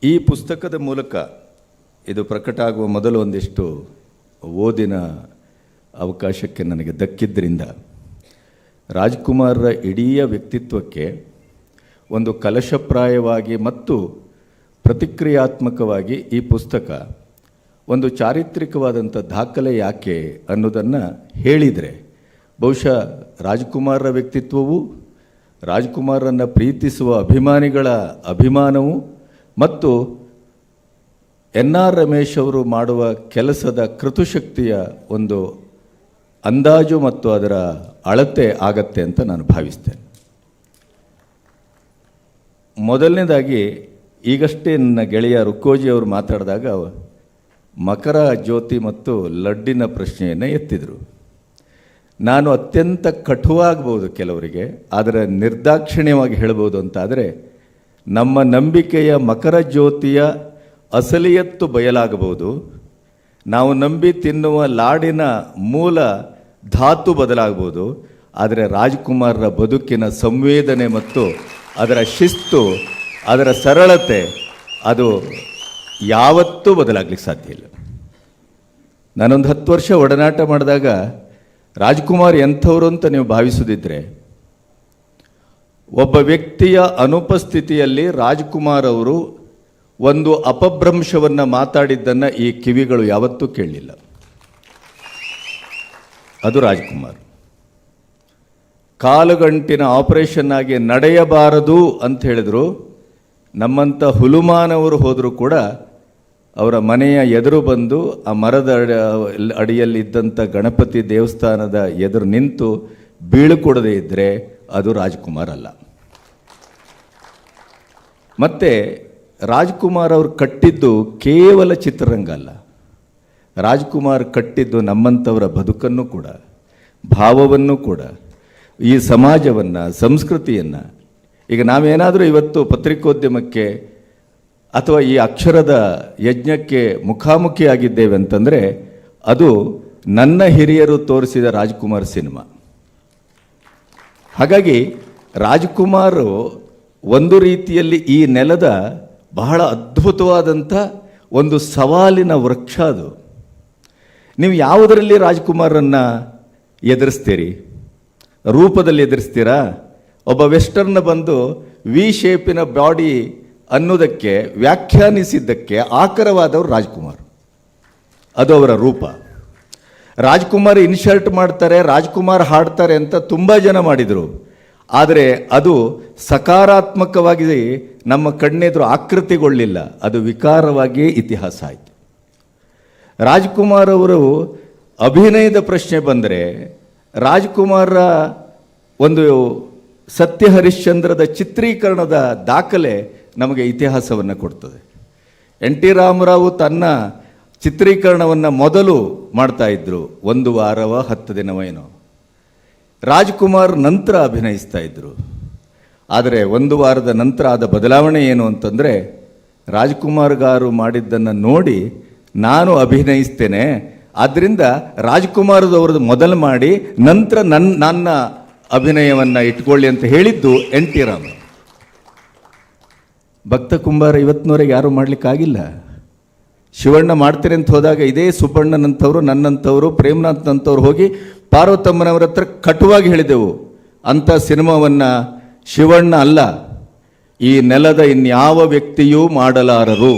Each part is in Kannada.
ಈ ಪುಸ್ತಕದ ಮೂಲಕ ಇದು ಪ್ರಕಟ ಆಗುವ ಮೊದಲು ಒಂದಿಷ್ಟು ಓದಿನ ಅವಕಾಶಕ್ಕೆ ನನಗೆ ದಕ್ಕಿದ್ದರಿಂದ ರಾಜ್ಕುಮಾರ್ರ ಇಡೀ ವ್ಯಕ್ತಿತ್ವಕ್ಕೆ ಒಂದು ಕಲಶಪ್ರಾಯವಾಗಿ ಮತ್ತು ಪ್ರತಿಕ್ರಿಯಾತ್ಮಕವಾಗಿ ಈ ಪುಸ್ತಕ ಒಂದು ಚಾರಿತ್ರಿಕವಾದಂಥ ದಾಖಲೆ ಯಾಕೆ ಅನ್ನೋದನ್ನು ಹೇಳಿದರೆ ಬಹುಶಃ ರಾಜ್ಕುಮಾರ್ರ ವ್ಯಕ್ತಿತ್ವವು ರಾಜ್ಕುಮಾರನ್ನು ಪ್ರೀತಿಸುವ ಅಭಿಮಾನಿಗಳ ಅಭಿಮಾನವು ಮತ್ತು ಎನ್ ಆರ್ ರಮೇಶ್ ಅವರು ಮಾಡುವ ಕೆಲಸದ ಕೃತುಶಕ್ತಿಯ ಒಂದು ಅಂದಾಜು ಮತ್ತು ಅದರ ಅಳತೆ ಆಗತ್ತೆ ಅಂತ ನಾನು ಭಾವಿಸ್ತೇನೆ. ಮೊದಲನೇದಾಗಿ ಈಗಷ್ಟೇ ನನ್ನ ಗೆಳೆಯ ರುಕ್ಕೋಜಿ ಅವರು ಮಾತಾಡಿದಾಗ ಮಕರ ಜ್ಯೋತಿ ಮತ್ತು ಲಡ್ಡಿನ ಪ್ರಶ್ನೆಯನ್ನು ಎತ್ತಿದರು. ನಾನು ಅತ್ಯಂತ ಕಟುವಾಗಬಹುದು ಕೆಲವರಿಗೆ, ಆದರೆ ನಿರ್ದಾಕ್ಷಿಣ್ಯವಾಗಿ ಹೇಳ್ಬೋದು ಅಂತಾದರೆ ನಮ್ಮ ನಂಬಿಕೆಯ ಮಕರ ಜ್ಯೋತಿಯ ಅಸಲಿಯತ್ತು ಬಯಲಾಗಬಹುದು, ನಾವು ನಂಬಿ ತಿನ್ನುವ ಲಾಡಿನ ಮೂಲ ಧಾತು ಬದಲಾಗಬಹುದು, ಆದರೆ ರಾಜ್ಕುಮಾರ್ರ ಬದುಕಿನ ಸಂವೇದನೆ ಮತ್ತು ಅದರ ಶಿಸ್ತು, ಅದರ ಸರಳತೆ ಅದು ಯಾವತ್ತೂ ಬದಲಾಗಲಿಕ್ಕೆ ಸಾಧ್ಯ ಇಲ್ಲ. ನಾನೊಂದು 10 ವರ್ಷ ಒಡನಾಟ ಮಾಡಿದಾಗ ರಾಜ್ಕುಮಾರ್ ಎಂಥವರು ಅಂತ ನೀವು ಭಾವಿಸೋದಿದ್ರೆ, ಒಬ್ಬ ವ್ಯಕ್ತಿಯ ಅನುಪಸ್ಥಿತಿಯಲ್ಲಿ ರಾಜ್ಕುಮಾರ್ ಅವರು ಒಂದು ಅಪಭ್ರಂಶವನ್ನು ಮಾತಾಡಿದ್ದನ್ನು ಈ ಕಿವಿಗಳು ಯಾವತ್ತೂ ಕೇಳಲಿಲ್ಲ. ಅದು ರಾಜ್ಕುಮಾರ್. ಕಾಲುಗಂಟಿನ ಆಪರೇಷನ್ ಆಗಿ ನಡೆಯಬಾರದು ಅಂತ ಹೇಳಿದ್ರು, ನಮ್ಮಂಥ ಹುಲುಮಾನವರು ಹೋದರೂ ಕೂಡ ಅವರ ಮನೆಯ ಎದುರು ಬಂದು ಆ ಮರದ ಅಡಿಯಲ್ಲಿದ್ದಂಥ ಗಣಪತಿ ದೇವಸ್ಥಾನದ ಎದುರು ನಿಂತು ಬೀಳುಕೊಡದೇ ಇದ್ದರೆ ಅದು ರಾಜ್ಕುಮಾರ್ ಅಲ್ಲ. ಮತ್ತು ರಾಜ್ಕುಮಾರ್ ಅವರು ಕಟ್ಟಿದ್ದು ಕೇವಲ ಚಿತ್ರರಂಗ ಅಲ್ಲ, ರಾಜ್ಕುಮಾರ್ ಕಟ್ಟಿದ್ದು ನಮ್ಮಂಥವರ ಬದುಕನ್ನು ಕೂಡ, ಭಾವವನ್ನು ಕೂಡ, ಈ ಸಮಾಜವನ್ನು, ಸಂಸ್ಕೃತಿಯನ್ನು. ಈಗ ನಾವೇನಾದರೂ ಇವತ್ತು ಪತ್ರಿಕೋದ್ಯಮಕ್ಕೆ ಅಥವಾ ಈ ಅಕ್ಷರದ ಯಜ್ಞಕ್ಕೆ ಮುಖಾಮುಖಿಯಾಗಿದ್ದೇವೆ ಅಂತಂದರೆ ಅದು ನನ್ನ ಹಿರಿಯರು ತೋರಿಸಿದ ರಾಜ್ಕುಮಾರ್ ಸಿನಿಮಾ. ಹಾಗಾಗಿ ರಾಜ್ಕುಮಾರ್ ಒಂದು ರೀತಿಯಲ್ಲಿ ಈ ನೆಲದ ಬಹಳ ಅದ್ಭುತವಾದಂಥ ಒಂದು ಸವಾಲಿನ ವೃಕ್ಷ. ಅದು ನೀವು ಯಾವುದರಲ್ಲಿ ರಾಜ್ಕುಮಾರನ್ನು ಎದುರಿಸ್ತೀರಿ? ರೂಪದಲ್ಲಿ ಎದುರಿಸ್ತೀರಾ? ಒಬ್ಬ ವೆಸ್ಟರ್ನ್ ಬಂದು ವಿ ಶೇಪಿನ ಬಾಡಿ ಅನ್ನೋದಕ್ಕೆ ವ್ಯಾಖ್ಯಾನಿಸಿದ್ದಕ್ಕೆ ಆಕರವಾದವರು ರಾಜ್ಕುಮಾರ್. ಅದು ಅವರ ರೂಪ. ರಾಜ್ಕುಮಾರ್ ಇನ್ಶರ್ಟ್ ಮಾಡ್ತಾರೆ, ರಾಜ್ಕುಮಾರ್ ಹಾಡ್ತಾರೆ ಅಂತ ತುಂಬ ಜನ ಮಾಡಿದರು, ಆದರೆ ಅದು ಸಕಾರಾತ್ಮಕವಾಗಿ ನಮ್ಮ ಕಣ್ಣೆದುರು ಆಕೃತಿಗೊಳ್ಳಿಲ್ಲ, ಅದು ವಿಕಾರವಾಗಿಯೇ ಇತಿಹಾಸ ಆಯಿತು. ರಾಜ್ಕುಮಾರ್ ಅವರು ಅಭಿನಯದ ಪ್ರಶ್ನೆ ಬಂದರೆ, ರಾಜ್ಕುಮಾರ ಒಂದು ಸತ್ಯ ಹರಿಶ್ಚಂದ್ರದ ಚಿತ್ರೀಕರಣದ ದಾಖಲೆ ನಮಗೆ ಇತಿಹಾಸವನ್ನು ಕೊಡ್ತದೆ. ಎನ್ ಟಿ ರಾಮರಾವ್ ತನ್ನ ಚಿತ್ರೀಕರಣವನ್ನು ಮೊದಲು ಮಾಡ್ತಾಯಿದ್ರು, 1 ವಾರವ 10 ದಿನವೇನೋ. ರಾಜ್ಕುಮಾರ್ ನಂತರ ಅಭಿನಯಿಸ್ತಾ ಇದ್ದರು. ಆದರೆ 1 ವಾರದ ನಂತರ ಆದ ಬದಲಾವಣೆ ಏನು ಅಂತಂದರೆ, ರಾಜ್ಕುಮಾರ್ ಗಾರು ಮಾಡಿದ್ದನ್ನು ನೋಡಿ ನಾನು ಅಭಿನಯಿಸ್ತೇನೆ, ಆದ್ದರಿಂದ ರಾಜ್ಕುಮಾರದವ್ರದ್ದು ಮೊದಲು ಮಾಡಿ ನಂತರ ನನ್ನ ಅಭಿನಯವನ್ನು ಇಟ್ಕೊಳ್ಳಿ ಅಂತ ಹೇಳಿದ್ದು ಎನ್ ಟಿ ರಾಮರಾವ್. ಭಕ್ತ ಕುಂಬಾರ ಇವತ್ತಿನವರೆಗೆ ಯಾರೂ ಮಾಡಲಿಕ್ಕಾಗಿಲ್ಲ. ಶಿವಣ್ಣ ಮಾಡ್ತೀರಿ ಅಂತ ಹೋದಾಗ ಇದೇ ಸುಬ್ಬಣ್ಣನಂಥವ್ರು, ನನ್ನಂಥವರು, ಪ್ರೇಮ್ನಾಥ್ನಂಥವ್ರು ಹೋಗಿ ಪಾರ್ವತಮ್ಮನವರ ಹತ್ರ ಕಟುವಾಗಿ ಹೇಳಿದೆವು, ಅಂಥ ಸಿನಿಮಾವನ್ನು ಶಿವಣ್ಣ ಅಲ್ಲ, ಈ ನೆಲದ ಇನ್ಯಾವ ವ್ಯಕ್ತಿಯೂ ಮಾಡಲಾರರು.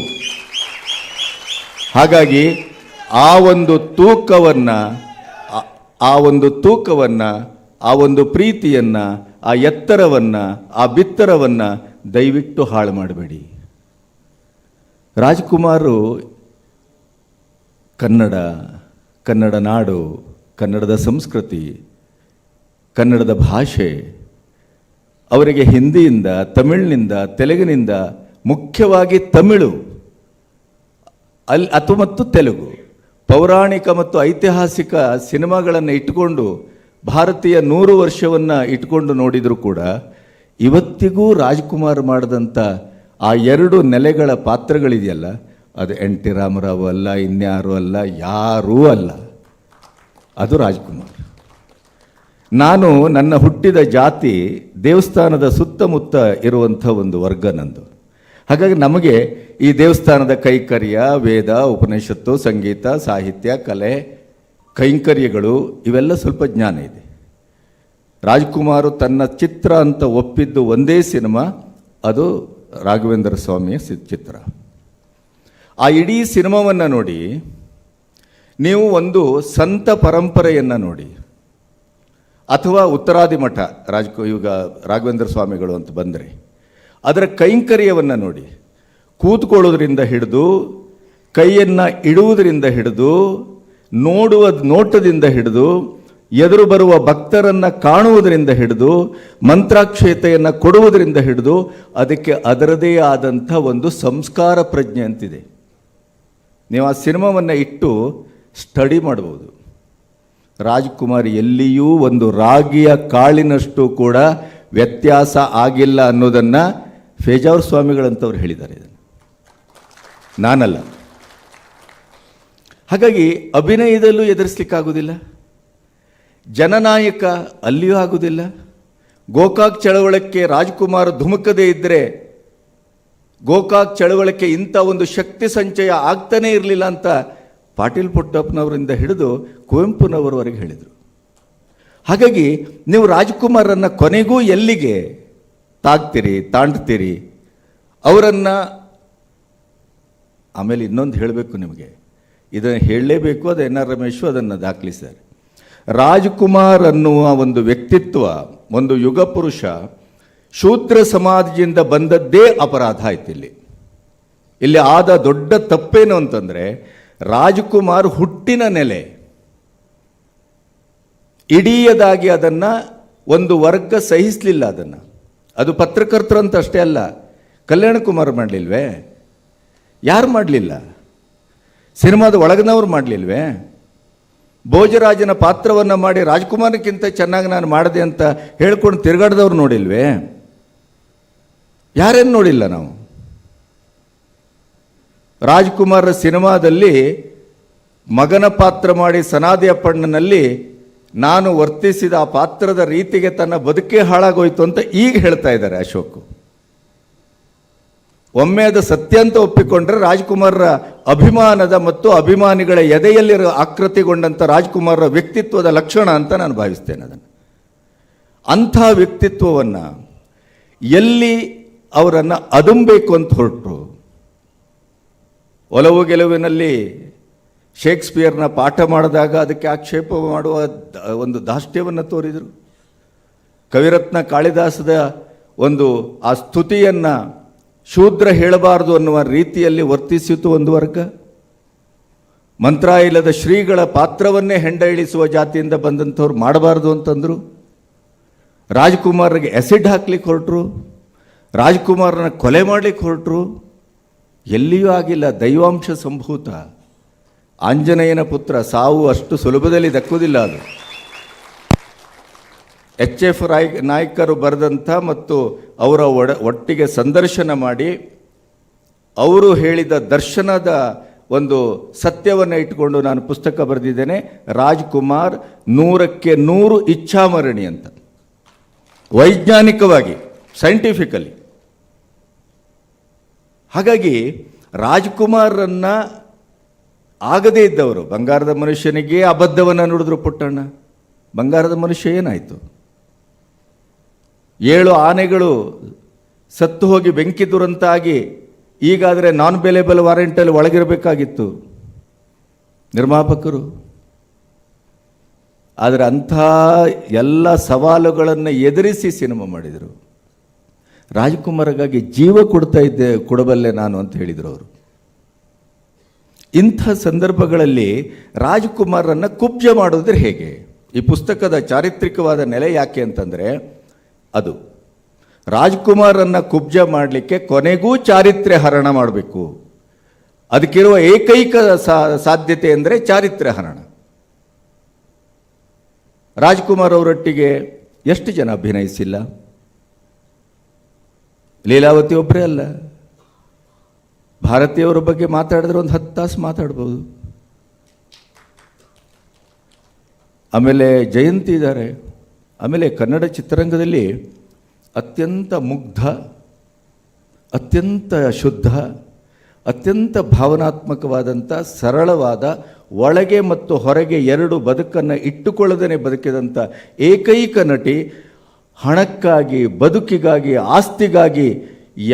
ಹಾಗಾಗಿ ಆ ಒಂದು ತೂಕವನ್ನು, ಆ ಒಂದು ಪ್ರೀತಿಯನ್ನು, ಆ ಎತ್ತರವನ್ನು, ಆ ಬಿತ್ತರವನ್ನು ದಯವಿಟ್ಟು ಹಾಳು ಮಾಡಬೇಡಿ. ರಾಜ್ಕುಮಾರು ಕನ್ನಡ ನಾಡು, ಕನ್ನಡದ ಸಂಸ್ಕೃತಿ, ಕನ್ನಡದ ಭಾಷೆ, ಅವರಿಗೆ ಹಿಂದಿಯಿಂದ, ತಮಿಳಿನಿಂದ, ತೆಲುಗಿನಿಂದ, ಮುಖ್ಯವಾಗಿ ತಮಿಳು ಮತ್ತು ತೆಲುಗು ಪೌರಾಣಿಕ ಮತ್ತು ಐತಿಹಾಸಿಕ ಸಿನಿಮಾಗಳನ್ನು ಇಟ್ಟುಕೊಂಡು ಭಾರತೀಯ 100 ವರ್ಷವನ್ನು ಇಟ್ಕೊಂಡು ನೋಡಿದರೂ ಕೂಡ ಇವತ್ತಿಗೂ ರಾಜ್ಕುಮಾರ್ ಮಾಡಿದಂಥ ಆ 2 ನೆಲೆಗಳ ಪಾತ್ರಗಳಿದೆಯಲ್ಲ, ಅದು ಎನ್ ಟಿ ರಾಮರಾವ್ ಅಲ್ಲ, ಇನ್ಯಾರೂ ಅಲ್ಲ, ಯಾರೂ ಅಲ್ಲ, ಅದು ರಾಜ್ಕುಮಾರ್. ನಾನು ನನ್ನ ಹುಟ್ಟಿದ ಜಾತಿ ದೇವಸ್ಥಾನದ ಸುತ್ತಮುತ್ತ ಇರುವಂಥ ಒಂದು ವರ್ಗ ನಂದು. ಹಾಗಾಗಿ ನಮಗೆ ಈ ದೇವಸ್ಥಾನದ ಕೈಂಕರ್ಯ, ವೇದ, ಉಪನಿಷತ್ತು, ಸಂಗೀತ, ಸಾಹಿತ್ಯ, ಕಲೆ, ಕೈಂಕರ್ಯಗಳು ಇವೆಲ್ಲ ಸ್ವಲ್ಪ ಜ್ಞಾನ ಇದೆ. ರಾಜ್ಕುಮಾರ್ ತನ್ನ ಚಿತ್ರ ಅಂತ ಒಪ್ಪಿದ್ದು ಒಂದೇ ಸಿನಿಮಾ, ಅದು ರಾಘವೇಂದ್ರ ಸ್ವಾಮಿಯ ಚಿತ್ರ. ಆ ಇಡೀ ಸಿನಿಮಾವನ್ನು ನೋಡಿ, ನೀವು ಒಂದು ಸಂತ ಪರಂಪರೆಯನ್ನು ನೋಡಿ, ಅಥವಾ ಉತ್ತರಾದಿ ಮಠ ಈಗ ರಾಘವೇಂದ್ರ ಸ್ವಾಮಿಗಳು ಅಂತ ಬಂದರೆ ಅದರ ಕೈಂಕರ್ಯವನ್ನು ನೋಡಿ, ಕೂತ್ಕೊಳ್ಳೋದ್ರಿಂದ ಹಿಡಿದು, ಕೈಯನ್ನು ಇಡುವುದರಿಂದ ಹಿಡಿದು, ನೋಡುವ ನೋಟದಿಂದ ಹಿಡಿದು, ಎದುರು ಬರುವ ಭಕ್ತರನ್ನು ಕಾಣುವುದರಿಂದ ಹಿಡಿದು, ಮಂತ್ರಾಕ್ಷತೆಯನ್ನು ಕೊಡುವುದರಿಂದ ಹಿಡಿದು, ಅದಕ್ಕೆ ಅದರದೇ ಆದಂಥ ಒಂದು ಸಂಸ್ಕಾರ ಪ್ರಜ್ಞೆ ಅಂತಿದೆ. ನೀವು ಆ ಸಿನಿಮಾವನ್ನು ಇಟ್ಟು ಸ್ಟಡಿ ಮಾಡ್ಬೋದು. ರಾಜ್ಕುಮಾರ್ ಎಲ್ಲಿಯೂ ಒಂದು ರಾಗಿಯ ಕಾಳಿನಷ್ಟು ಕೂಡ ವ್ಯತ್ಯಾಸ ಆಗಿಲ್ಲ ಅನ್ನೋದನ್ನು ಫೇಜಾವರ್ ಸ್ವಾಮಿಗಳಂತವ್ರು ಹೇಳಿದ್ದಾರೆ. ಇದನ್ನು ನಾನಲ್ಲ. ಹಾಗಾಗಿ ಅಭಿನಯದಲ್ಲೂ ಎದುರಿಸಲಿಕ್ಕಾಗೋದಿಲ್ಲ, ಜನನಾಯಕ ಅಲ್ಲಿಯೂ ಆಗುವುದಿಲ್ಲ. ಗೋಕಾಕ್ ಚಳವಳಕ್ಕೆ ರಾಜ್ಕುಮಾರ್ ಧುಮುಕದೇ ಇದ್ದರೆ ಗೋಕಾಕ್ ಚಳವಳಕ್ಕೆ ಇಂಥ ಒಂದು ಶಕ್ತಿ ಸಂಚಯ ಆಗ್ತಾನೇ ಇರಲಿಲ್ಲ ಅಂತ ಪಾಟೀಲ್ ಪುಟ್ಟಪ್ಪನವರಿಂದ ಹಿಡಿದು ಕುವೆಂಪುನವರವರೆಗೆ ಹೇಳಿದರು. ಹಾಗಾಗಿ ನೀವು ರಾಜ್ಕುಮಾರನ್ನು ಕೊನೆಗೂ ಎಲ್ಲಿಗೆ ತಾಂಡ್ತೀರಿ ಅವರನ್ನು. ಆಮೇಲೆ ಇನ್ನೊಂದು ಹೇಳಬೇಕು ನಿಮಗೆ, ಇದನ್ನು ಹೇಳಲೇಬೇಕು, ಅದು ಎನ್ ಆರ್ ರಮೇಶು ಅದನ್ನು ದಾಖಲಿಸಿದ್ದಾರೆ. ರಾಜ್ಕುಮಾರ್ ಅನ್ನುವ ಒಂದು ವ್ಯಕ್ತಿತ್ವ, ಒಂದು ಯುಗ ಪುರುಷ, ಶೂದ್ರ ಸಮಾಜದಿಂದ ಬಂದದ್ದೇ ಅಪರಾಧ ಆಯ್ತು. ಇಲ್ಲಿ ಆದ ದೊಡ್ಡ ತಪ್ಪೇನು ಅಂತಂದರೆ, ರಾಜ್ಕುಮಾರ್ ಹುಟ್ಟಿನ ನೆಲೆ ಇಡೀಯದಾಗಿ ಅದನ್ನು ಒಂದು ವರ್ಗ ಸಹಿಸಲಿಲ್ಲ. ಅದು ಪತ್ರಕರ್ತರಂತ ಅಷ್ಟೇ ಅಲ್ಲ, ಕಲ್ಯಾಣ ಕುಮಾರ್ ಮಾಡಲಿಲ್ವೇ? ಯಾರು ಮಾಡಲಿಲ್ಲ? ಸಿನಿಮಾದ ಒಳಗಿನವ್ರು ಮಾಡಲಿಲ್ವೇ? ಭೋಜರಾಜನ ಪಾತ್ರವನ್ನು ಮಾಡಿ ರಾಜ್ಕುಮಾರ್ಗಿಂತ ಚೆನ್ನಾಗಿ ನಾನು ಮಾಡಿದೆ ಅಂತ ಹೇಳ್ಕೊಂಡು ತಿರುಗಾಡ್ದವ್ರು ನೋಡಿಲ್ವೇ? ಯಾರೇನು ನೋಡಿಲ್ಲ ನಾವು. ರಾಜ್ಕುಮಾರ್ ಸಿನಿಮಾದಲ್ಲಿ ಮಗನ ಪಾತ್ರ ಮಾಡಿ ಸನಾದಿ ಅಪ್ಪಣ್ಣನಲ್ಲಿ ನಾನು ವರ್ತಿಸಿದ ಆ ಪಾತ್ರದ ರೀತಿಗೆ ತನ್ನ ಬದುಕೇ ಹಾಳಾಗೋಯ್ತು ಅಂತ ಈಗ ಹೇಳ್ತಾ ಇದ್ದಾರೆ ಅಶೋಕ್. ಒಮ್ಮೆ ಅದು ಸತ್ಯ ಅಂತ ಒಪ್ಪಿಕೊಂಡ್ರೆ ರಾಜ್ಕುಮಾರ್ರ ಅಭಿಮಾನದ ಮತ್ತು ಅಭಿಮಾನಿಗಳ ಎದೆಯಲ್ಲಿ ಆಕೃತಿಗೊಂಡಂಥ ರಾಜ್ಕುಮಾರ್ರ ವ್ಯಕ್ತಿತ್ವದ ಲಕ್ಷಣ ಅಂತ ನಾನು ಭಾವಿಸ್ತೇನೆ. ಅದನ್ನು ಅಂಥ ವ್ಯಕ್ತಿತ್ವವನ್ನು ಎಲ್ಲಿ ಅವರನ್ನು ಅದುಂಬೇಕು ಅಂತ ಹೊರಟರು. ಒಲವು ಗೆಲುವಿನಲ್ಲಿ ಶೇಕ್ಸ್ಪಿಯರ್ನ ಪಾಠ ಮಾಡಿದಾಗ ಅದಕ್ಕೆ ಆಕ್ಷೇಪ ಮಾಡುವ ಒಂದು ದಾಷ್ಟ್ಯವನ್ನು ತೋರಿದರು. ಕವಿರತ್ನ ಕಾಳಿದಾಸದ ಒಂದು ಆ ಸ್ತುತಿಯನ್ನು ಶೂದ್ರ ಹೇಳಬಾರದು ಅನ್ನುವ ರೀತಿಯಲ್ಲಿ ವರ್ತಿಸಿತು ಒಂದು ವರ್ಗ. ಮಂತ್ರಾಲಯದ ಶ್ರೀಗಳ ಪಾತ್ರವನ್ನೇ ಹೆಂಡ ಇಳಿಸುವ ಜಾತಿಯಿಂದ ಬಂದಂಥವ್ರು ಮಾಡಬಾರ್ದು ಅಂತಂದರು. ರಾಜ್ಕುಮಾರ್ಗೆ ಆ್ಯಸಿಡ್ ಹಾಕ್ಲಿಕ್ಕೆ ಹೊರಟರು, ರಾಜ್ಕುಮಾರನ ಕೊಲೆ ಮಾಡಲಿಕ್ಕೆ ಹೊರಟರು. ಎಲ್ಲಿಯೂ ಆಗಿಲ್ಲ. ದೈವಾಂಶ ಸಂಭೂತ ಆಂಜನೇಯನ ಪುತ್ರ, ಸಾವು ಅಷ್ಟು ಸುಲಭದಲ್ಲಿ ದಕ್ಕುವುದಿಲ್ಲ. ಅದು HF ನಾಯ್ಕರು ಬರೆದಂಥ ಮತ್ತು ಅವರ ಒಟ್ಟಿಗೆ ಸಂದರ್ಶನ ಮಾಡಿ ಅವರು ಹೇಳಿದ ದರ್ಶನದ ಒಂದು ಸತ್ಯವನ್ನು ಇಟ್ಟುಕೊಂಡು ನಾನು ಪುಸ್ತಕ ಬರೆದಿದ್ದೇನೆ, ರಾಜ್ಕುಮಾರ್ 100ಕ್ಕೆ 100 ಇಚ್ಛಾಮರಣಿ ಅಂತ, ವೈಜ್ಞಾನಿಕವಾಗಿ, ಸೈಂಟಿಫಿಕಲಿ. ಹಾಗಾಗಿ ರಾಜ್ಕುಮಾರನ್ನು ಆಗದೇ ಇದ್ದವರು, ಬಂಗಾರದ ಮನುಷ್ಯನಿಗೆ ಅಬದ್ಧವನ್ನು ನುಡಿದ್ರು ಪುಟ್ಟಣ್ಣ. ಬಂಗಾರದ ಮನುಷ್ಯ ಏನಾಯಿತು? 7 ಆನೆಗಳು ಸತ್ತು ಹೋಗಿ ಬೆಂಕಿ ದುರಂತಾಗಿ ಈಗಾದರೆ ನಾನ್ ಬೇಲೇಬಲ್ ವಾರೆಂಟಲ್ಲಿ ಒಳಗಿರಬೇಕಾಗಿತ್ತು ನಿರ್ಮಾಪಕರು. ಆದರೆ ಅಂಥ ಎಲ್ಲ ಸವಾಲುಗಳನ್ನು ಎದುರಿಸಿ ಸಿನಿಮಾ ಮಾಡಿದರು. ರಾಜ್ಕುಮಾರ್ಗಾಗಿ ಜೀವ ಕೊಡಬಲ್ಲೆ ನಾನು ಅಂತ ಹೇಳಿದರು ಅವರು. ಇಂಥ ಸಂದರ್ಭಗಳಲ್ಲಿ ರಾಜ್ಕುಮಾರನ್ನು ಕುಬ್ಜ ಮಾಡೋದ್ರೆ ಹೇಗೆ? ಈ ಪುಸ್ತಕದ ಚಾರಿತ್ರಿಕವಾದ ನೆಲೆ ಯಾಕೆ ಅಂತಂದರೆ, ಅದು ರಾಜ್ಕುಮಾರನ್ನು ಕುಬ್ಜ ಮಾಡಲಿಕ್ಕೆ ಕೊನೆಗೂ ಚಾರಿತ್ರ್ಯ ಹರಣ ಮಾಡಬೇಕು. ಅದಕ್ಕಿರುವ ಏಕೈಕ ಸಾಧ್ಯತೆ ಅಂದರೆ ಚಾರಿತ್ರ್ಯ ಹರಣ. ರಾಜ್ಕುಮಾರ್ ಅವರೊಟ್ಟಿಗೆ ಎಷ್ಟು ಜನ ಅಭಿನಯಿಸಿಲ್ಲ? ಲೀಲಾವತಿ ಒಬ್ಬರೇ ಅಲ್ಲ, ಭಾರತೀಯವರ ಬಗ್ಗೆ ಮಾತಾಡಿದ್ರೆ ಒಂದು 10 ತಾಸು ಮಾತಾಡ್ಬೋದು. ಆಮೇಲೆ ಜಯಂತಿ ಇದ್ದಾರೆ. ಆಮೇಲೆ ಕನ್ನಡ ಚಿತ್ರರಂಗದಲ್ಲಿ ಅತ್ಯಂತ ಮುಗ್ಧ, ಅತ್ಯಂತ ಶುದ್ಧ, ಅತ್ಯಂತ ಭಾವನಾತ್ಮಕವಾದಂಥ, ಸರಳವಾದ, ಒಳಗೆ ಮತ್ತು ಹೊರಗೆ ಎರಡು ಬದುಕನ್ನು ಇಟ್ಟುಕೊಳ್ಳದೇ ಬದುಕಿದಂಥ ಏಕೈಕ ನಟಿ. ಹಣಕ್ಕಾಗಿ, ಬದುಕಿಗಾಗಿ, ಆಸ್ತಿಗಾಗಿ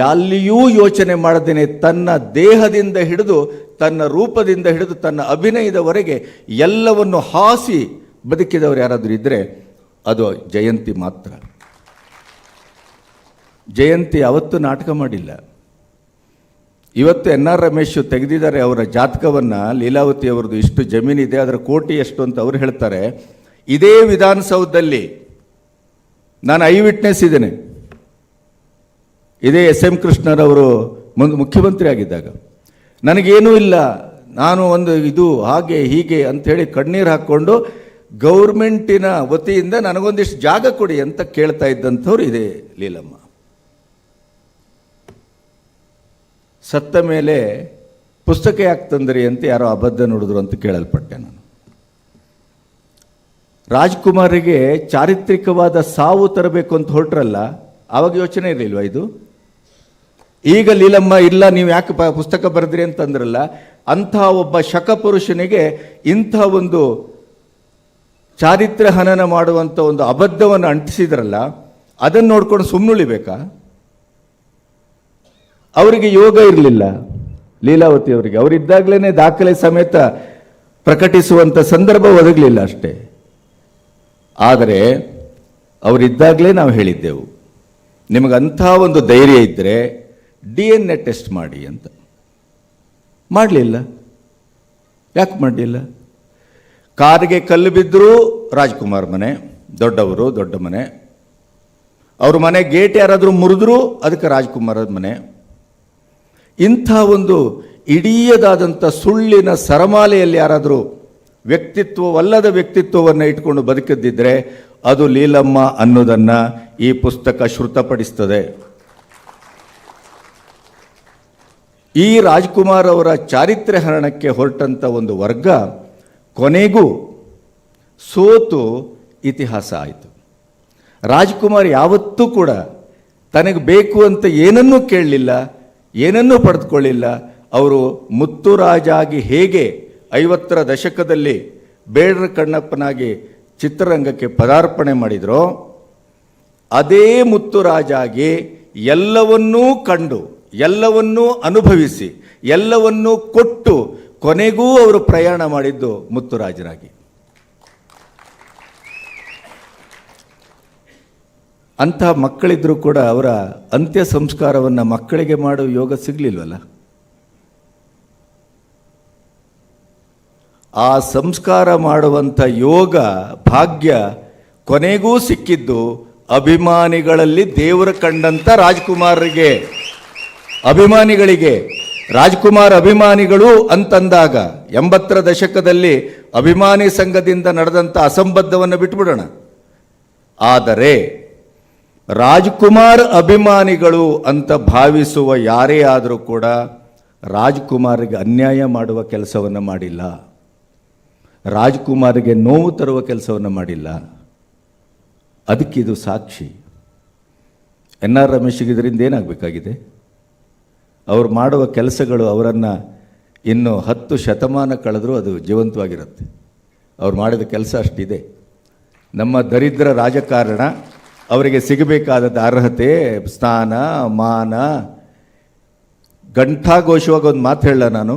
ಎಲ್ಲಿಯೂ ಯೋಚನೆ ಮಾಡದೇನೆ ತನ್ನ ದೇಹದಿಂದ ಹಿಡಿದು, ತನ್ನ ರೂಪದಿಂದ ಹಿಡಿದು, ತನ್ನ ಅಭಿನಯದವರೆಗೆ ಎಲ್ಲವನ್ನು ಹಾಸಿ ಬದುಕಿದವರು ಯಾರಾದರೂ ಇದ್ದರೆ ಅದು ಜಯಂತಿ ಮಾತ್ರ. ಜಯಂತಿ ಅವತ್ತು ನಾಟಕ ಮಾಡಿಲ್ಲ. ಇವತ್ತು NR ರಮೇಶ್ ತೆಗೆದಿದ್ದಾರೆ ಅವರ ಜಾತಕವನ್ನು, ಲೀಲಾವತಿ ಅವರದು ಇಷ್ಟು ಜಮೀನಿದೆ, ಅದರ ಕೋಟಿ ಎಷ್ಟು ಅಂತ ಅವರು ಹೇಳ್ತಾರೆ. ಇದೇ ವಿಧಾನಸೌಧದಲ್ಲಿ ನಾನು ಐ ವಿಟ್ನೆಸ್ ಇದ್ದೇನೆ. ಇದೇ SM ಕೃಷ್ಣರವರು ಮುಖ್ಯಮಂತ್ರಿ ಆಗಿದ್ದಾಗ ನನಗೇನೂ ಇಲ್ಲ, ನಾನು ಒಂದು ಇದು ಹಾಗೆ ಹೀಗೆ ಅಂಥೇಳಿ ಕಣ್ಣೀರು ಹಾಕ್ಕೊಂಡು ಗೌರ್ಮೆಂಟಿನ ವತಿಯಿಂದ ನನಗೊಂದಿಷ್ಟು ಜಾಗ ಕೊಡಿ ಅಂತ ಕೇಳ್ತಾ ಇದ್ದಂಥವ್ರು ಇದೇ ಲೀಲಮ್ಮ. ಸತ್ತ ಮೇಲೆ ಪುಸ್ತಕ ಯಾಕೆ ತಂದ್ರಿ ಅಂತ ಯಾರೋ ಅಬದ್ಧ ನುಡಿದ್ರು ಅಂತ ಕೇಳಲ್ಪಟ್ಟೆ ನಾನು. ರಾಜ್ಕುಮಾರಿಗೆ ಚಾರಿತ್ರಿಕವಾದ ಸಾವು ತರಬೇಕು ಅಂತ ಹೊರಟ್ರಲ್ಲ, ಆವಾಗ ಯೋಚನೆ ಇರಲಿಲ್ವಾ ಇದು? ಈಗ ಲೀಲಮ್ಮ ಇಲ್ಲ ನೀವು ಯಾಕೆ ಪುಸ್ತಕ ಬರೆದ್ರಿ ಅಂತಂದ್ರಲ್ಲ, ಅಂಥ ಒಬ್ಬ ಶಕಪುರುಷನಿಗೆ ಇಂಥ ಒಂದು ಚಾರಿತ್ರ್ಯ ಹನನ ಮಾಡುವಂಥ ಒಂದು ಅಬದ್ಧವನ್ನು ಅಂಟಿಸಿದ್ರಲ್ಲ, ಅದನ್ನು ನೋಡ್ಕೊಂಡು ಸುಮ್ಮನುಳಿಬೇಕಾ? ಅವರಿಗೆ ಯೋಗ ಇರಲಿಲ್ಲ ಲೀಲಾವತಿ ಅವರಿಗೆ. ಅವರಿದ್ದಾಗಲೇ ದಾಖಲೆ ಸಮೇತ ಪ್ರಕಟಿಸುವಂಥ ಸಂದರ್ಭ ಒದಗಲಿಲ್ಲ ಅಷ್ಟೇ. ಆದರೆ ಅವರಿದ್ದಾಗಲೇ ನಾವು ಹೇಳಿದ್ದೆವು, ನಿಮಗಂಥ ಒಂದು ಧೈರ್ಯ ಇದ್ದರೆ DNA ಟೆಸ್ಟ್ ಮಾಡಿ ಅಂತ. ಮಾಡಲಿಲ್ಲ. ಯಾಕೆ ಮಾಡಲಿಲ್ಲ? ಕಾರಿಗೆ ಕಲ್ಲು ಬಿದ್ದರೂ ರಾಜ್ಕುಮಾರ್ ಮನೆ, ದೊಡ್ಡವರು, ದೊಡ್ಡ ಮನೆ. ಅವ್ರ ಮನೆ ಗೇಟ್ ಯಾರಾದರೂ ಮುರಿದ್ರೂ ಅದಕ್ಕೆ ರಾಜ್ಕುಮಾರ್ ಮನೆ. ಇಂಥ ಒಂದು ಇಡೀಯದಾದಂಥ ಸುಳ್ಳಿನ ಸರಮಾಲೆಯಲ್ಲಿ ಯಾರಾದರೂ ವ್ಯಕ್ತಿತ್ವವಲ್ಲದ ವ್ಯಕ್ತಿತ್ವವನ್ನು ಇಟ್ಕೊಂಡು ಬದುಕಿದ್ದಿದ್ರೆ ಅದು ಲೀಲಮ್ಮ ಅನ್ನೋದನ್ನು ಈ ಪುಸ್ತಕ ಶ್ರುತಪಡಿಸ್ತದೆ. ಈ ರಾಜ್ಕುಮಾರ್ ಅವರ ಚಾರಿತ್ರ್ಯ ಹರಣಕ್ಕೆ ಹೊರಟಂಥ ಒಂದು ವರ್ಗ ಕೊನೆಗೂ ಸೋತು ಇತಿಹಾಸ ಆಯಿತು. ರಾಜ್ಕುಮಾರ್ ಯಾವತ್ತೂ ಕೂಡ ತನಗೆ ಬೇಕು ಅಂತ ಏನನ್ನೂ ಕೇಳಲಿಲ್ಲ, ಏನನ್ನೂ ಪಡೆದುಕೊಳ್ಳಿಲ್ಲ. ಅವರು ಮುತ್ತುರಾಜಾಗಿ ಹೇಗೆ 50ರ ದಶಕದಲ್ಲಿ ಬೇಡರ ಕಣ್ಣಪ್ಪನಾಗಿ ಚಿತ್ರರಂಗಕ್ಕೆ ಪದಾರ್ಪಣೆ ಮಾಡಿದರೋ, ಅದೇ ಮುತ್ತುರಾಜಾಗಿ ಎಲ್ಲವನ್ನೂ ಕಂಡು, ಎಲ್ಲವನ್ನೂ ಅನುಭವಿಸಿ, ಎಲ್ಲವನ್ನೂ ಕೊಟ್ಟು ಕೊನೆಗೂ ಅವರು ಪ್ರಯಾಣ ಮಾಡಿದ್ದು ಮುತ್ತುರಾಜರಾಗಿ. ಅಂಥ ಮಕ್ಕಳಿದ್ರೂ ಕೂಡ ಅವರ ಅಂತ್ಯ ಸಂಸ್ಕಾರವನ್ನು ಮಕ್ಕಳಿಗೆ ಮಾಡುವ ಯೋಗ ಸಿಗಲಿಲ್ವಲ್ಲ. ಆ ಸಂಸ್ಕಾರ ಮಾಡುವಂಥ ಯೋಗ ಭಾಗ್ಯ ಕೊನೆಗೂ ಸಿಕ್ಕಿದ್ದು ಅಭಿಮಾನಿಗಳಲ್ಲಿ ದೇವರ ಕಂಡಂಥ ರಾಜ್ಕುಮಾರ್ಗೆ, ಅಭಿಮಾನಿಗಳಿಗೆ. ರಾಜ್ಕುಮಾರ್ ಅಭಿಮಾನಿಗಳು ಅಂತಂದಾಗ 80ರ ದಶಕದಲ್ಲಿ ಅಭಿಮಾನಿ ಸಂಘದಿಂದ ನಡೆದಂಥ ಅಸಂಬದ್ಧವನ್ನು ಬಿಟ್ಬಿಡೋಣ. ಆದರೆ ರಾಜ್ಕುಮಾರ್ ಅಭಿಮಾನಿಗಳು ಅಂತ ಭಾವಿಸುವ ಯಾರೇ ಆದರೂ ಕೂಡ ರಾಜ್ಕುಮಾರ್ಗೆ ಅನ್ಯಾಯ ಮಾಡುವ ಕೆಲಸವನ್ನು ಮಾಡಿಲ್ಲ, ರಾಜ್ಕುಮಾರ್ಗೆ ನೋವು ತರುವ ಕೆಲಸವನ್ನು ಮಾಡಿಲ್ಲ. ಅದಕ್ಕಿದು ಸಾಕ್ಷಿ. NR ರಮೇಶ್ಗೆ ಇದರಿಂದ ಏನಾಗಬೇಕಾಗಿದೆ? ಅವ್ರು ಮಾಡುವ ಕೆಲಸಗಳು ಅವರನ್ನು ಇನ್ನು 10 ಶತಮಾನ ಕಳೆದರೂ ಅದು ಜೀವಂತವಾಗಿರುತ್ತೆ. ಅವ್ರು ಮಾಡಿದ ಕೆಲಸ ಅಷ್ಟಿದೆ. ನಮ್ಮ ದರಿದ್ರ ರಾಜಕಾರಣ ಅವರಿಗೆ ಸಿಗಬೇಕಾದ ಅರ್ಹತೆ, ಸ್ಥಾನ, ಮಾನ, ಘಂಟಾಘೋಷವಾಗಿ ಒಂದು ಮಾತು ಹೇಳ ನಾನು.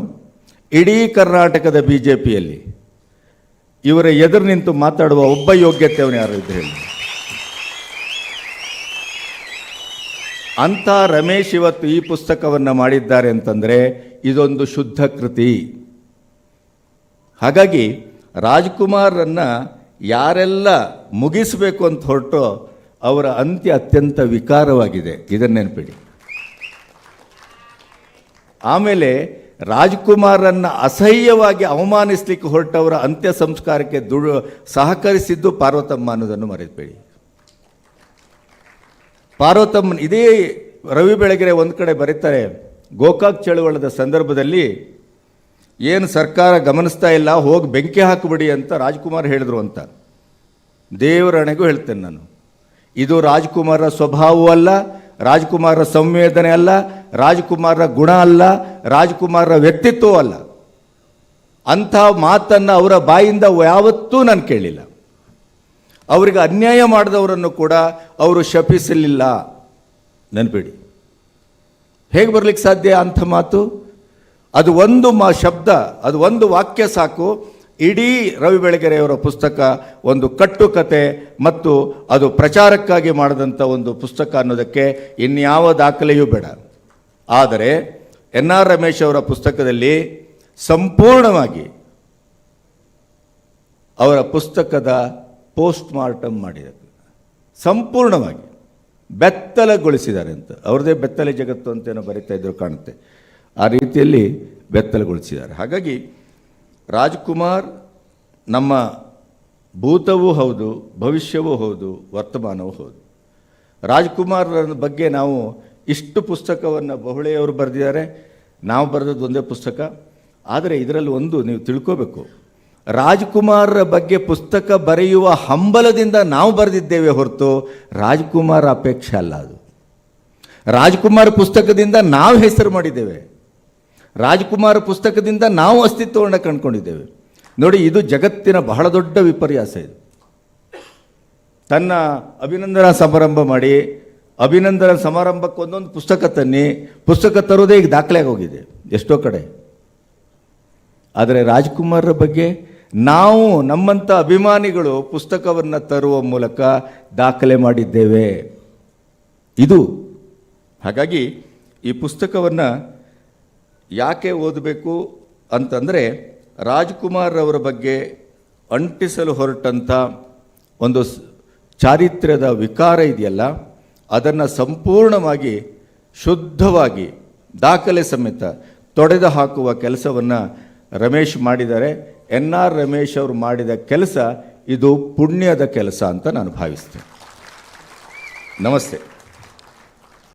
ಇಡೀ ಕರ್ನಾಟಕದ BJPಯಲ್ಲಿ ಇವರ ಎದುರು ನಿಂತು ಮಾತಾಡುವ ಒಬ್ಬ ಯೋಗ್ಯತೆ ಅವನು ಯಾರು ಇದ್ರೆ ಹೇಳಿ. ಅಂಥ ರಮೇಶ್ ಇವತ್ತು ಈ ಪುಸ್ತಕವನ್ನು ಮಾಡಿದ್ದಾರೆ ಅಂತಂದರೆ ಇದೊಂದು ಶುದ್ಧ ಕೃತಿ. ಹಾಗಾಗಿ ರಾಜ್ಕುಮಾರನ್ನು ಯಾರೆಲ್ಲ ಮುಗಿಸಬೇಕು ಅಂತ ಹೊರಟೋ ಅವರ ಅಂತ್ಯ ಅತ್ಯಂತ ವಿಕಾರವಾಗಿದೆ, ಇದನ್ನು ನೆನಪಿಡಿ. ಆಮೇಲೆ ರಾಜ್ಕುಮಾರನ್ನು ಅಸಹ್ಯವಾಗಿ ಅವಮಾನಿಸಲಿಕ್ಕೆ ಹೊರಟವರ ಅಂತ್ಯ ಸಂಸ್ಕಾರಕ್ಕೆ ಸಹಕರಿಸಿದ್ದು ಪಾರ್ವತಮ್ಮ ಅನ್ನೋದನ್ನು ಮರೆಯಬೇಡಿ. ಪಾರ್ವತಮ್ಮನ ಇದೇ ರವಿ ಬೆಳಗೆರೆ ಒಂದು ಕಡೆ ಬರೀತಾರೆ, ಗೋಕಾಕ್ ಚಳುವಳದ ಸಂದರ್ಭದಲ್ಲಿ ಏನು ಸರ್ಕಾರ ಗಮನಿಸ್ತಾ ಇಲ್ಲ, ಹೋಗಿ ಬೆಂಕಿ ಹಾಕಿಬಿಡಿ ಅಂತ ರಾಜ್ಕುಮಾರ್ ಹೇಳಿದ್ರು ಅಂತ. ದೇವರಣೆಗೂ ಹೇಳ್ತೇನೆ ನಾನು, ಇದು ರಾಜ್ಕುಮಾರ ಸ್ವಭಾವವೂ ಅಲ್ಲ, ರಾಜ್ಕುಮಾರ ಸಂವೇದನೆ ಅಲ್ಲ, ರಾಜ್ಕುಮಾರ್ರ ಗುಣ ಅಲ್ಲ, ರಾಜ್ಕುಮಾರ್ರ ವ್ಯಕ್ತಿತ್ವ ಅಲ್ಲ. ಅಂಥ ಮಾತನ್ನು ಅವರ ಬಾಯಿಂದ ಯಾವತ್ತೂ ನಾನು ಕೇಳಿಲ್ಲ. ಅವರಿಗೆ ಅನ್ಯಾಯ ಮಾಡಿದವರನ್ನು ಕೂಡ ಅವರು ಶಪಿಸಲಿಲ್ಲ. ನೆನಪಿಡಿ, ಹೇಗೆ ಬರಲಿಕ್ಕೆ ಸಾಧ್ಯ ಅಂಥ ಮಾತು? ಅದು ಒಂದು ಶಬ್ದ, ಅದು ಒಂದು ವಾಕ್ಯ ಸಾಕು, ಇಡೀ ರವಿ ಬೆಳಗೆರೆಯವರ ಪುಸ್ತಕ ಒಂದು ಕಟ್ಟುಕತೆ ಮತ್ತು ಅದು ಪ್ರಚಾರಕ್ಕಾಗಿ ಮಾಡಿದಂಥ ಒಂದು ಪುಸ್ತಕ ಅನ್ನೋದಕ್ಕೆ ಇನ್ಯಾವ ದಾಖಲೆಯೂ ಬೇಡ. ಆದರೆ ಎನ್ ಆರ್ ರಮೇಶ್ ಅವರ ಪುಸ್ತಕದಲ್ಲಿ ಸಂಪೂರ್ಣವಾಗಿ ಅವರ ಪುಸ್ತಕದ ಪೋಸ್ಟ್ ಮಾರ್ಟಮ್ ಮಾಡಿದ್ದಾರೆ. ಸಂಪೂರ್ಣವಾಗಿ ಬೆತ್ತಲಗೊಳಿಸಿದ್ದಾರೆ ಅಂತ. ಅವ್ರದ್ದೇ ಬೆತ್ತಲೆ ಜಗತ್ತು ಅಂತೇನೋ ಬರೀತಾ ಇದ್ರು ಕಾಣುತ್ತೆ. ಆ ರೀತಿಯಲ್ಲಿ ಬೆತ್ತಲಗೊಳಿಸಿದ್ದಾರೆ. ಹಾಗಾಗಿ ರಾಜ್ಕುಮಾರ್ ನಮ್ಮ ಭೂತವೂ ಹೌದು, ಭವಿಷ್ಯವೂ ಹೌದು, ವರ್ತಮಾನವೂ ಹೌದು. ರಾಜ್ಕುಮಾರ್ ಬಗ್ಗೆ ನಾವು ಇಷ್ಟು ಪುಸ್ತಕವನ್ನು ಬಹುಳೆಯವರು ಬರೆದಿದ್ದಾರೆ, ನಾವು ಬರೆದದ್ದು ಒಂದೇ ಪುಸ್ತಕ. ಆದರೆ ಇದರಲ್ಲಿ ಒಂದು ನೀವು ತಿಳ್ಕೋಬೇಕು, ರಾಜ್ಕುಮಾರ್ರ ಬಗ್ಗೆ ಪುಸ್ತಕ ಬರೆಯುವ ಹಂಬಲದಿಂದ ನಾವು ಬರೆದಿದ್ದೇವೆ ಹೊರತು ರಾಜ್ಕುಮಾರ್ ಅಪೇಕ್ಷೆ ಅಲ್ಲ. ಅದು ರಾಜ್ಕುಮಾರ್ ಪುಸ್ತಕದಿಂದ ನಾವು ಹೆಸರು ಮಾಡಿದ್ದೇವೆ, ರಾಜ್ಕುಮಾರ್ ಪುಸ್ತಕದಿಂದ ನಾವು ಅಸ್ತಿತ್ವವನ್ನು ಕಂಡುಕೊಂಡಿದ್ದೇವೆ. ನೋಡಿ, ಇದು ಜಗತ್ತಿನ ಬಹಳ ದೊಡ್ಡ ವಿಪರ್ಯಾಸ. ಇದು ತನ್ನ ಅಭಿನಂದನಾ ಸಮಾರಂಭ ಮಾಡಿ, ಅಭಿನಂದನಾ ಸಮಾರಂಭಕ್ಕೆ ಒಂದೊಂದು ಪುಸ್ತಕ ತನ್ನಿ, ಪುಸ್ತಕ ತರೋದೇ ಈಗ ದಾಖಲೆ ಆಗೋಗಿದೆ ಎಷ್ಟೋ ಕಡೆ. ಆದರೆ ರಾಜ್ಕುಮಾರ್ರ ಬಗ್ಗೆ ನಾವು ನಮ್ಮಂಥ ಅಭಿಮಾನಿಗಳು ಪುಸ್ತಕವನ್ನು ತರುವ ಮೂಲಕ ದಾಖಲೆ ಮಾಡಿದ್ದೇವೆ. ಇದು ಹಾಗಾಗಿ ಈ ಪುಸ್ತಕವನ್ನು ಯಾಕೆ ಓದಬೇಕು ಅಂತಂದರೆ, ರಾಜ್ಕುಮಾರ್ ಅವರ ಬಗ್ಗೆ ಅಂಟಿಸಲು ಹೊರಟಂಥ ಒಂದು ಚಾರಿತ್ರ್ಯದ ವಿಕಾರ ಇದೆಯಲ್ಲ, ಅದನ್ನು ಸಂಪೂರ್ಣವಾಗಿ ಶುದ್ಧವಾಗಿ ದಾಖಲೆ ಸಮೇತ ತೊಡೆದು ಹಾಕುವ ಕೆಲಸವನ್ನು ರಮೇಶ್ ಮಾಡಿದ್ದಾರೆ. ಎನ್ ಆರ್ ರಮೇಶ್ ಅವರು ಮಾಡಿದ ಕೆಲಸ ಇದು ಪುಣ್ಯದ ಕೆಲಸ ಅಂತ ನಾನು ಭಾವಿಸ್ತೇನೆ. ನಮಸ್ತೆ.